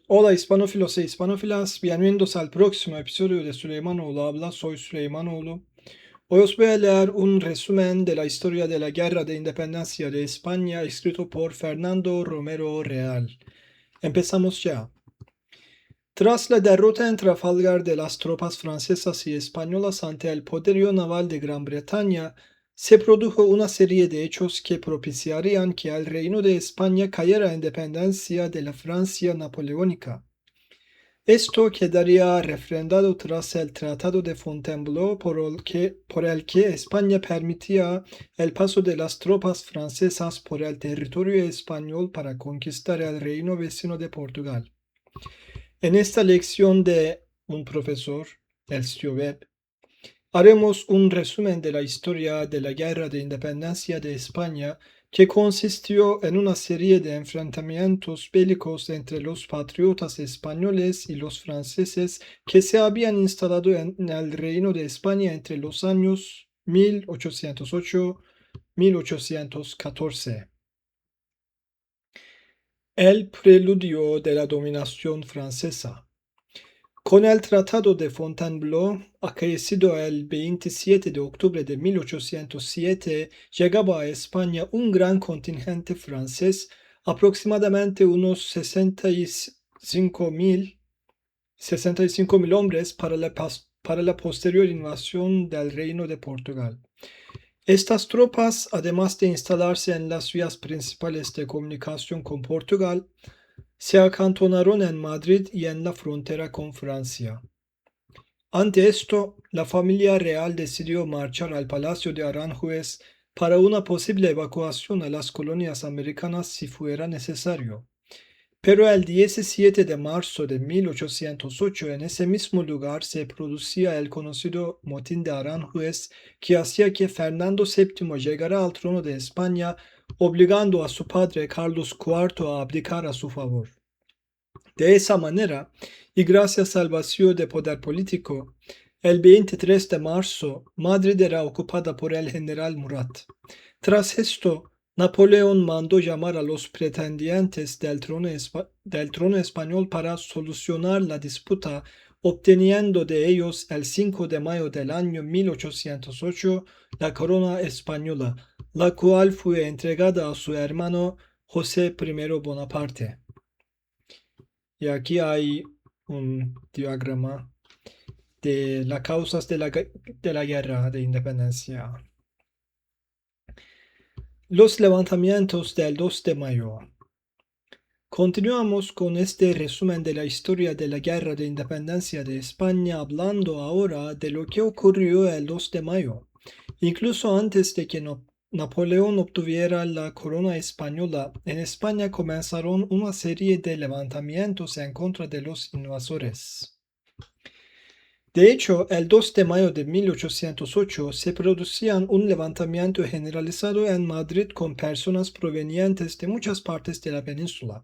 Hola hispanófilos e hispanófilas, bienvenidos al próximo episodio de Süleymanoğlu Habla, soy Süleymanoğlu. Hoy os voy a leer un resumen de la historia de la Guerra de Independencia de España escrito por Fernando Romero Real. Empezamos ya. Tras la derrota en Trafalgar de las tropas francesas y españolas ante el poderío naval de Gran Bretaña, se produjo una serie de hechos que propiciarían que el Reino de España cayera en dependencia de la Francia napoleónica. Esto quedaría refrendado tras el Tratado de Fontainebleau por el que España permitía el paso de las tropas francesas por el territorio español para conquistar el reino vecino de Portugal. En esta lección de un profesor, el tío Webb, haremos un resumen de la historia de la Guerra de Independencia de España, que consistió en una serie de enfrentamientos bélicos entre los patriotas españoles y los franceses que se habían instalado en el Reino de España entre los años 1808-1814. El preludio de la dominación francesa. Con el Tratado de Fontainebleau, acaecido el 27 de octubre de 1807, llegaba a España un gran contingente francés, aproximadamente unos 65.000 hombres para la posterior invasión del Reino de Portugal. Estas tropas, además de instalarse en las vías principales de comunicación con Portugal, se acantonaron en Madrid y en la frontera con Francia. Ante esto, la familia real decidió marchar al Palacio de Aranjuez para una posible evacuación a las colonias americanas si fuera necesario. Pero el 17 de marzo de 1808 en ese mismo lugar se producía el conocido Motín de Aranjuez, que hacía que Fernando VII llegara al trono de España, obligando a su padre Carlos IV a abdicar a su favor. De esa manera, y gracias al vacío de poder político, el 23 de marzo, Madrid era ocupada por el general Murat. Tras esto, Napoleón mandó llamar a los pretendientes del trono español para solucionar la disputa, obteniendo de ellos el 5 de mayo del año 1808 la corona española, la cual fue entregada a su hermano José I Bonaparte. Y aquí hay un diagrama de las causas de la guerra de independencia. Los levantamientos del 2 de mayo. Continuamos con este resumen de la historia de la guerra de independencia de España, hablando ahora de lo que ocurrió el 2 de mayo. Incluso antes de que Napoleón obtuviera la corona española, en España comenzaron una serie de levantamientos en contra de los invasores. De hecho, el 2 de mayo de 1808 se producía un levantamiento generalizado en Madrid con personas provenientes de muchas partes de la península.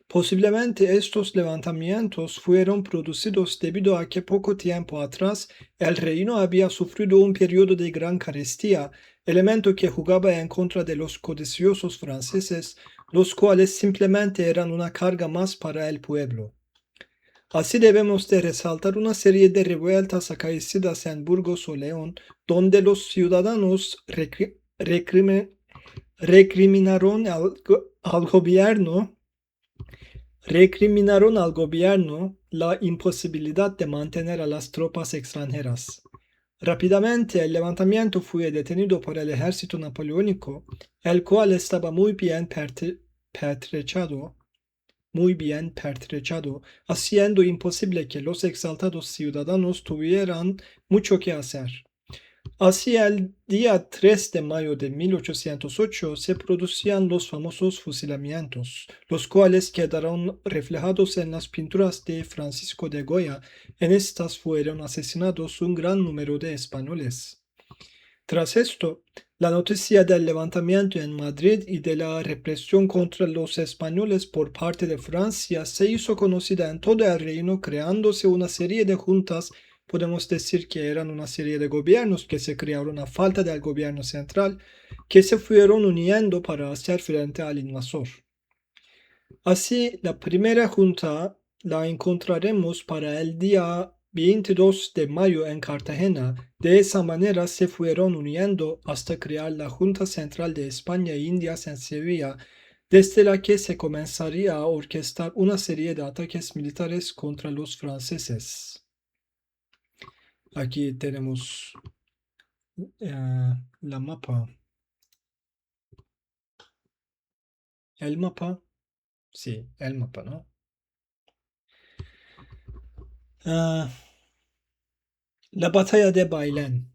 Posiblemente estos levantamientos fueron producidos debido a que poco tiempo atrás el reino había sufrido un periodo de gran carestía, elemento que jugaba en contra de los codiciosos franceses, los cuales simplemente eran una carga más para el pueblo. Así debemos de resaltar una serie de revueltas acaecidas en Burgos o León, donde los ciudadanos recriminaron al gobierno la imposibilidad de mantener a las tropas extranjeras. Rápidamente el levantamiento fue detenido por el ejército napoleónico, el cual estaba muy bien pertrechado, haciendo imposible que los exaltados ciudadanos tuvieran mucho que hacer. Hacia el día 3 de mayo de 1808 se producían los famosos fusilamientos, los cuales quedaron reflejados en las pinturas de Francisco de Goya. En estas fueron asesinados un gran número de españoles. Tras esto, la noticia del levantamiento en Madrid y de la represión contra los españoles por parte de Francia se hizo conocida en todo el reino, creándose una serie de juntas. Podemos decir que eran una serie de gobiernos que se crearon a falta del gobierno central, que se fueron uniendo para hacer frente al invasor. Así, la primera junta la encontraremos para el día 22 de mayo en Cartagena. De esa manera se fueron uniendo hasta crear la Junta Central de España e Indias en Sevilla, desde la que se comenzaría a orquestar una serie de ataques militares contra los franceses. Aquí tenemos la mapa. ¿El mapa? Sí, el mapa, ¿no? La batalla de Bailén.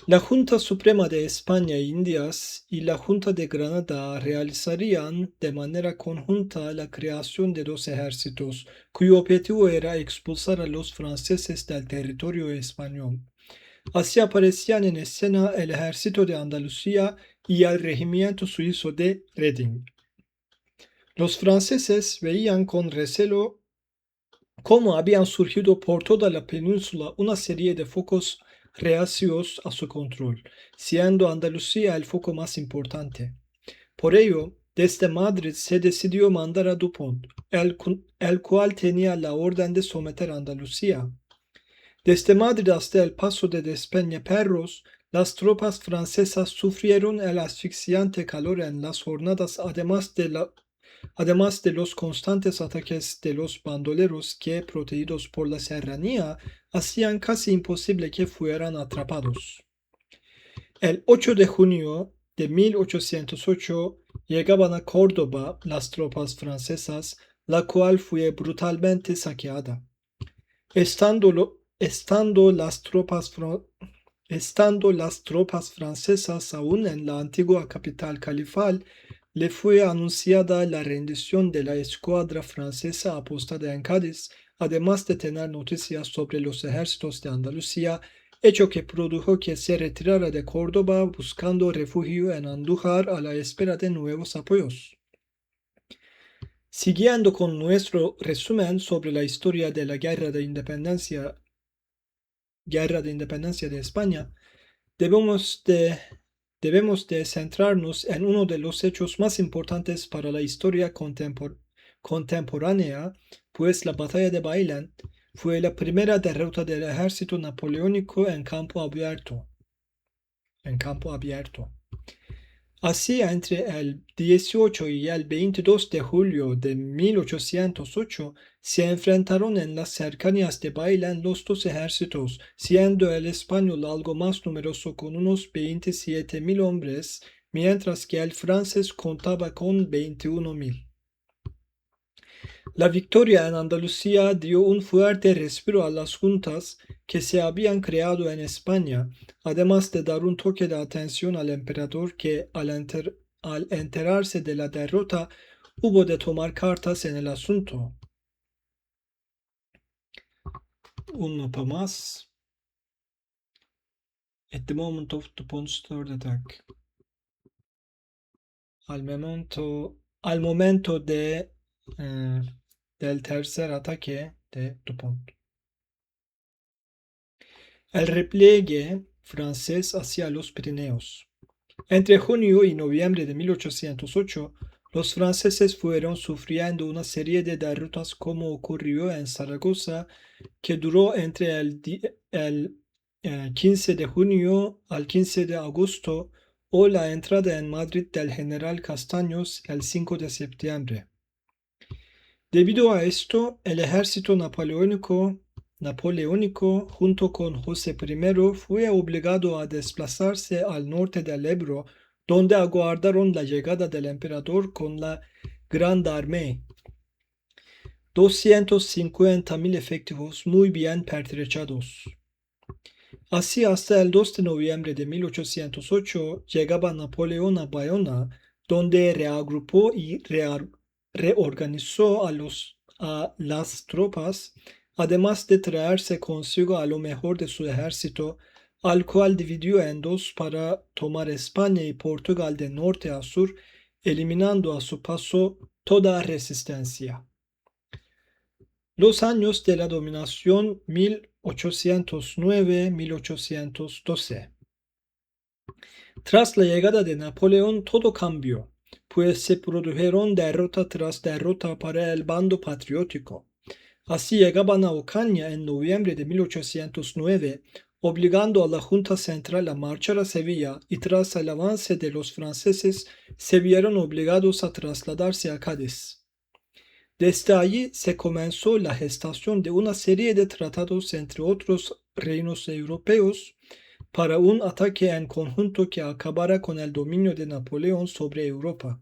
La Junta Suprema de España e Indias y la Junta de Granada realizarían de manera conjunta la creación de dos ejércitos, cuyo objetivo era expulsar a los franceses del territorio español. Así aparecían en escena el ejército de Andalucía y el regimiento suizo de Reding. Los franceses veían con recelo cómo habían surgido por toda la península una serie de focos reacios a su control, siendo Andalucía el foco más importante. Por ello, desde Madrid se decidió mandar a Dupont, el cual tenía la orden de someter a Andalucía. Desde Madrid hasta el paso de Despeñaperros, las tropas francesas sufrieron el asfixiante calor en las jornadas, además de los constantes ataques de los bandoleros que, protegidos por la serranía, hacían casi imposible que fueran atrapados. El 8 de junio de 1808 llegaban a Córdoba las tropas francesas, la cual fue brutalmente saqueada. Estando las tropas francesas aún en la antigua capital califal, le fue anunciada la rendición de la escuadra francesa apostada en Cádiz, además de tener noticias sobre los ejércitos de Andalucía, hecho que produjo que se retirara de Córdoba buscando refugio en Andújar a la espera de nuevos apoyos. Siguiendo con nuestro resumen sobre la historia de la Guerra de Independencia de España, debemos de centrarnos en uno de los hechos más importantes para la historia contemporánea, pues la batalla de Bailén fue la primera derrota del ejército napoleónico en campo abierto. Así, entre el 18 y el 22 de julio de 1808 se enfrentaron en las cercanías de Bailén los dos ejércitos, siendo el español algo más numeroso con unos 27.000 hombres, mientras que el francés contaba con 21.000. La victoria en Andalucía dio un fuerte respiro a las juntas que se habían creado en España, además de dar un toque de atención al emperador que, al enterarse de la derrota, hubo de tomar cartas en el asunto. Un mapa más. At the moment of Dupont's third attack. Al momento del tercer ataque de Dupont. El repliegue francés hacia los Pirineos. Entre junio y noviembre de 1808, los franceses fueron sufriendo una serie de derrotas como ocurrió en Zaragoza, que duró entre el 15 de junio al 15 de agosto, o la entrada en Madrid del general Castaños el 5 de septiembre. Debido a esto, el ejército napoleónico, junto con José I, fue obligado a desplazarse al norte del Ebro, donde aguardaron la llegada del emperador con la Grande Armée. 250.000 efectivos muy bien pertrechados. Así, hasta el 2 de noviembre de 1808 llegaba Napoleón a Bayona, donde reagrupó y reorganizó a las tropas, además de traerse consigo a lo mejor de su ejército, al cual dividió en dos para tomar España y Portugal de norte a sur, eliminando a su paso toda resistencia. Los años de la dominación 1809-1812. Tras la llegada de Napoleón todo cambió, pues se produjeron derrota tras derrota para el bando patriótico. Así llegaban a Ocaña en noviembre de 1809, obligando a la Junta Central a marchar a Sevilla y tras el avance de los franceses se vieron obligados a trasladarse a Cádiz. Desde allí se comenzó la gestación de una serie de tratados entre otros reinos europeos para un ataque en conjunto que acabara con el dominio de Napoleón sobre Europa.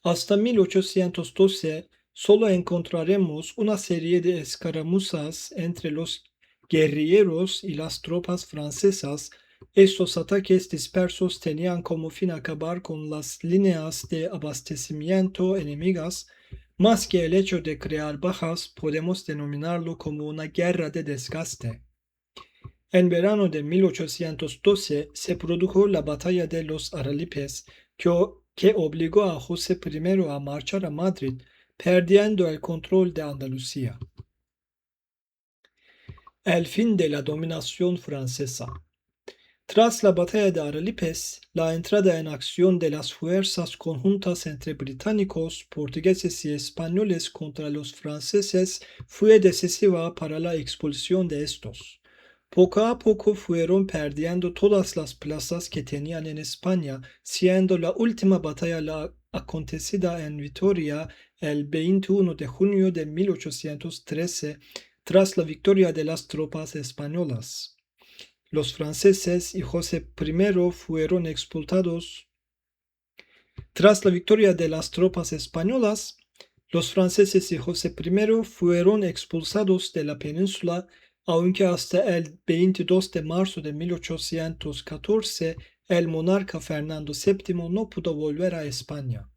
Hasta 1812 solo encontraremos una serie de escaramuzas entre los guerrilleros y las tropas francesas. Estos ataques dispersos tenían como fin acabar con las líneas de abastecimiento enemigas. Más que el hecho de crear bajas, podemos denominarlo como una guerra de desgaste. En verano de 1812 se produjo la batalla de los Aralipes, que obligó a José I a marchar a Madrid, perdiendo el control de Andalucía. El fin de la dominación francesa. Tras la batalla de Aralipes, la entrada en acción de las fuerzas conjuntas entre británicos, portugueses y españoles contra los franceses fue decisiva para la expulsión de estos. Poco a poco fueron perdiendo todas las plazas que tenían en España, siendo la última batalla acontecida en Vitoria el 21 de junio de 1813, tras la victoria de las tropas españolas. Los franceses y José I fueron expulsados. Tras la victoria de las tropas españolas, los franceses y José I fueron expulsados de la península, aunque hasta el 22 de marzo de 1814 el monarca Fernando VII no pudo volver a España.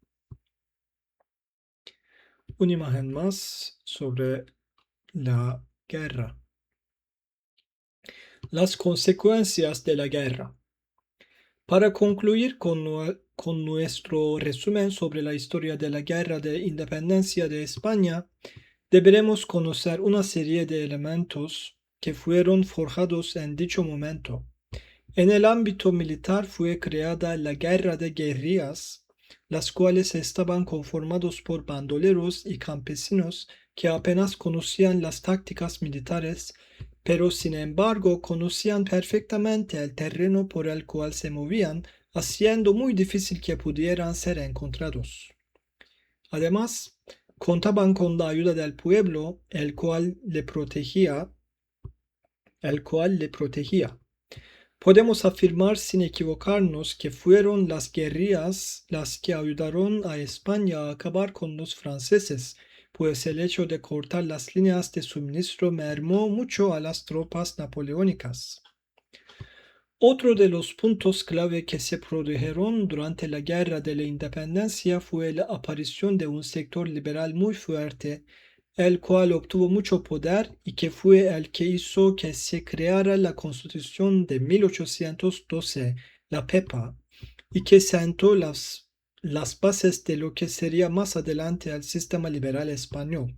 Una imagen más sobre la guerra. Las consecuencias de la guerra. Para concluir con nuestro resumen sobre la historia de la Guerra de Independencia de España, deberemos conocer una serie de elementos que fueron forjados en dicho momento. En el ámbito militar fue creada la Guerra de Guerrillas, las cuales estaban conformados por bandoleros y campesinos que apenas conocían las tácticas militares, pero sin embargo conocían perfectamente el terreno por el cual se movían, haciendo muy difícil que pudieran ser encontrados. Además, contaban con la ayuda del pueblo, el cual le protegía. Podemos afirmar sin equivocarnos que fueron las guerrillas las que ayudaron a España a acabar con los franceses, pues el hecho de cortar las líneas de suministro mermó mucho a las tropas napoleónicas. Otro de los puntos clave que se produjeron durante la Guerra de la Independencia fue la aparición de un sector liberal muy fuerte, el cual obtuvo mucho poder y que fue el que hizo que se creara la Constitución de 1812, la PEPA, y que sentó las bases de lo que sería más adelante el sistema liberal español.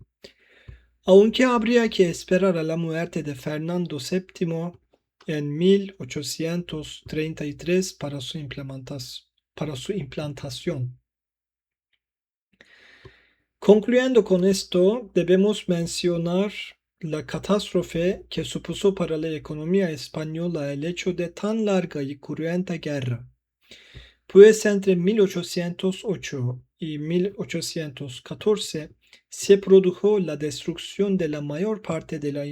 Aunque habría que esperar a la muerte de Fernando VII en 1833 para su implantación. Concluyendo con esto, debemos mencionar la catástrofe que supuso para la economía española el hecho de tan larga y cruenta guerra. Pues entre 1808 y 1814 se produjo la destrucción de la mayor parte de la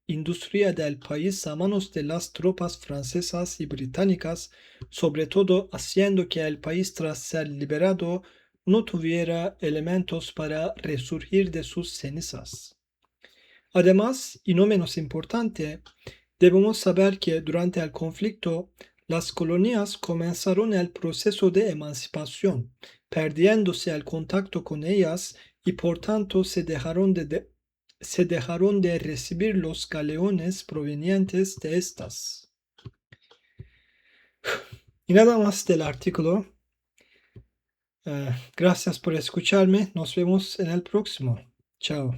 industria del país a manos de las tropas francesas y británicas, sobre todo haciendo que el país tras ser liberado no tuviera elementos para resurgir de sus cenizas. Además, y no menos importante, debemos saber que durante el conflicto las colonias comenzaron el proceso de emancipación, perdiéndose el contacto con ellas y por tanto se dejaron de recibir los galeones provenientes de estas. Y nada más del artículo. Gracias por escucharme. Nos vemos en el próximo. Chao.